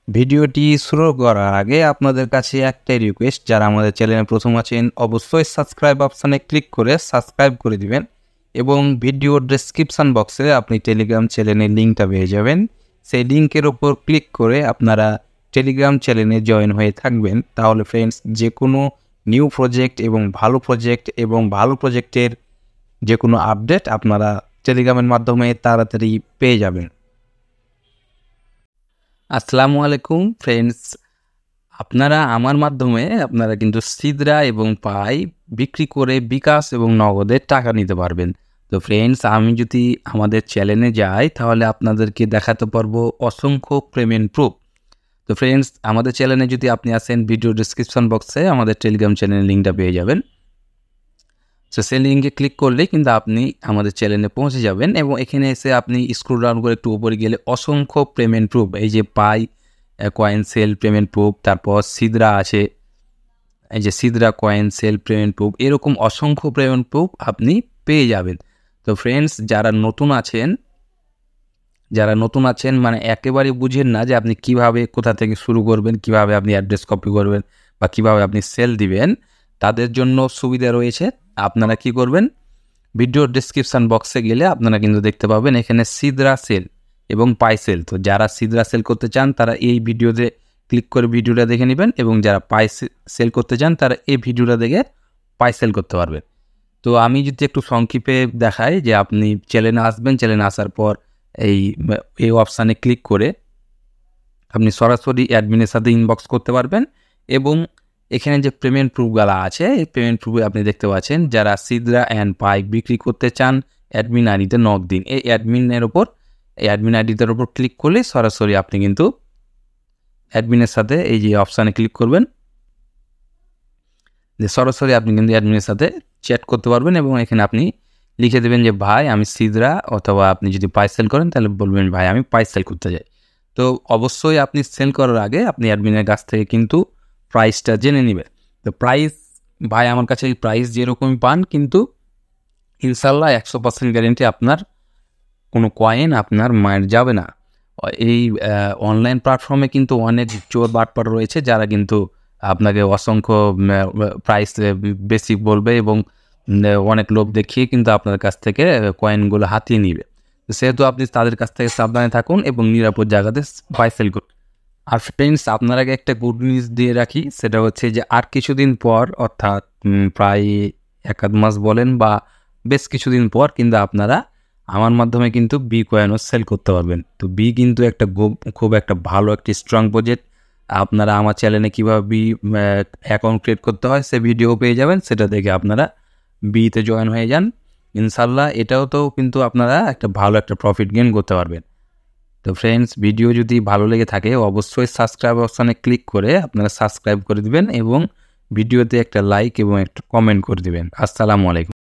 ভিডিওটি শুরু করার আগে আপনাদের কাছে একটাই রিকোয়েস্ট, যারা আমাদের চ্যানেলে প্রথম আছেন অবশ্যই সাবস্ক্রাইব অপশানে ক্লিক করে সাবস্ক্রাইব করে দিবেন এবং ভিডিওর ডেসক্রিপশান বক্সে আপনি টেলিগ্রাম চ্যানেলের লিঙ্কটা পেয়ে যাবেন। সেই লিঙ্কের ওপর ক্লিক করে আপনারা টেলিগ্রাম চ্যানেলে জয়েন হয়ে থাকবেন। তাহলে ফ্রেন্ডস, যে কোনো নিউ প্রজেক্ট এবং ভালো প্রজেক্টের যে কোনো আপডেট আপনারা টেলিগ্রামের মাধ্যমে তাড়াতাড়ি পেয়ে যাবেন। আসসালামু আলাইকুম ফ্রেন্ডস, আমার মাধ্যমে আপনারা কিন্তু সিদরা এবং পাই বিক্রি করে বিকাশ এবং নগদের টাকা নিতে পারবেন। তো ফ্রেন্ডস, আমি যদি আমাদের চ্যানেলে যাই তাহলে আপনাদেরকে দেখাতে পারবো অসংখ্য পেমেন্ট প্রুফ। তো ফ্রেন্ডস, আমাদের চ্যানেলে যদি আপনি আসেন, ভিডিও ডিসক্রিপশন বক্সে আমাদের টেলিগ্রাম চ্যানেলের লিঙ্কটা পেয়ে যাবেন। তো সেই লিঙ্কে ক্লিক করলেই কিন্তু আপনি আমাদের চ্যানেলে পৌঁছে যাবেন এবং এখানে এসে আপনি স্ক্রল ডাউন করে একটু উপরে গেলে অসংখ্য পেমেন্ট প্রুফ, এই যে Pi coin sell payment proof, তারপর সিদরা আছে, এই যে Sidra coin sell payment proof, এরকম অসংখ্য পেমেন্ট প্রুফ আপনি পেয়ে যাবেন। তো ফ্রেন্ডস, যারা নতুন আছেন মানে একেবারে বুঝেন না যে আপনি কিভাবে কোথা থেকে শুরু করবেন, কিভাবে আপনি অ্যাড্রেস কপি করবেন বা কিভাবে আপনি সেল দিবেন, তাদের জন্য সুবিধা রয়েছে। আপনারা কি করবেন, ভিডিওর ডেসক্রিপশান বক্সে গেলে আপনারা কিন্তু দেখতে পাবেন এখানে সিদরা সেল এবং পাই সেল। তো যারা সিদরা সেল করতে চান তারা এই ভিডিওতে ক্লিক করে ভিডিওটা দেখে নেবেন এবং যারা পাই সেল করতে চান তারা এই ভিডিওটা দেখে পাই সেল করতে পারবেন। তো আমি যদি একটু সংক্ষেপে দেখাই যে আপনি চ্যানেলে আসবেন, চ্যানেলে আসার পর এই অপশানে ক্লিক করে আপনি সরাসরি অ্যাডমিনের সাথে ইনবক্স করতে পারবেন এবং এখানে যে পেমেন্ট প্রুফগুলো আছে এই পেমেন্ট প্রুফে আপনি দেখতে পাচ্ছেন যারা সিদরা অ্যান্ড পাই বিক্রি করতে চান অ্যাডমিন আইডিতে নক দিন। এই অ্যাডমিন আইডিটার ওপর ক্লিক করলে সরাসরি আপনি কিন্তু অ্যাডমিনের সাথে এই যে অপশানে ক্লিক করবেন, যে সরাসরি আপনি কিন্তু অ্যাডমিনের সাথে চ্যাট করতে পারবেন এবং এখানে আপনি লিখে দেবেন যে ভাই আমি সিদরা, অথবা আপনি যদি পাই সেল করেন তাহলে বলবেন ভাই আমি পাই সেল করতে চাই। তো অবশ্যই আপনি সেল করার আগে আপনি অ্যাডমিনের কাছ থেকে কিন্তু প্রাইসটা জেনে নেবেন। তো প্রাইস ভাই আমার কাছে এই প্রাইস যেরকমই পান কিন্তু ইনশাল্লাহ 100% গ্যারেন্টি আপনার কোনো কয়েন আপনার মায়ের যাবে না। এই অনলাইন প্ল্যাটফর্মে কিন্তু অনেক চোর বাটপার রয়েছে যারা কিন্তু আপনাকে অসংখ্য প্রাইস বেশি বলবে এবং অনেক লোভ দেখিয়ে কিন্তু আপনার কাছ থেকে কয়েনগুলো হাতিয়ে নিবে। সেহেতু আপনি তাদের কাছ থেকে সাবধানে থাকুন এবং নিরাপদ জায়গাতে বাই সেল করুন। আর ফ্রেন্ডস, আপনার আগে একটা গুড নিউজ দিয়ে রাখি, সেটা হচ্ছে যে আর কিছুদিন পর, অর্থাৎ প্রায় 1-1.5 মাস বলেন বা বেশ কিছুদিন পর কিন্তু আপনারা আমার মাধ্যমে কিন্তু বি কয়েনও সেল করতে পারবেন। তো বি কিন্তু খুব একটা ভালো একটি স্ট্রং প্রজেক্ট। আপনারা আমার চ্যানেলে কীভাবে বি অ্যাকাউন্ট ক্রিয়েট করতে হয় সে ভিডিও পেয়ে যাবেন, সেটা দেখে আপনারা বিতে জয়েন হয়ে যান। ইনশাল্লাহ এটাও তো কিন্তু আপনারা একটা ভালো একটা প্রফিট গেইন করতে পারবেন। তো ফ্রেন্ডস, ভিডিও যদি ভালো লেগে থাকে অবশ্যই সাবস্ক্রাইব অপশানে ক্লিক করে আপনারা সাবস্ক্রাইব করে দিবেন এবং ভিডিওতে একটা লাইক এবং একটা কমেন্ট করে দিবেন। আসসালামু আলাইকুম।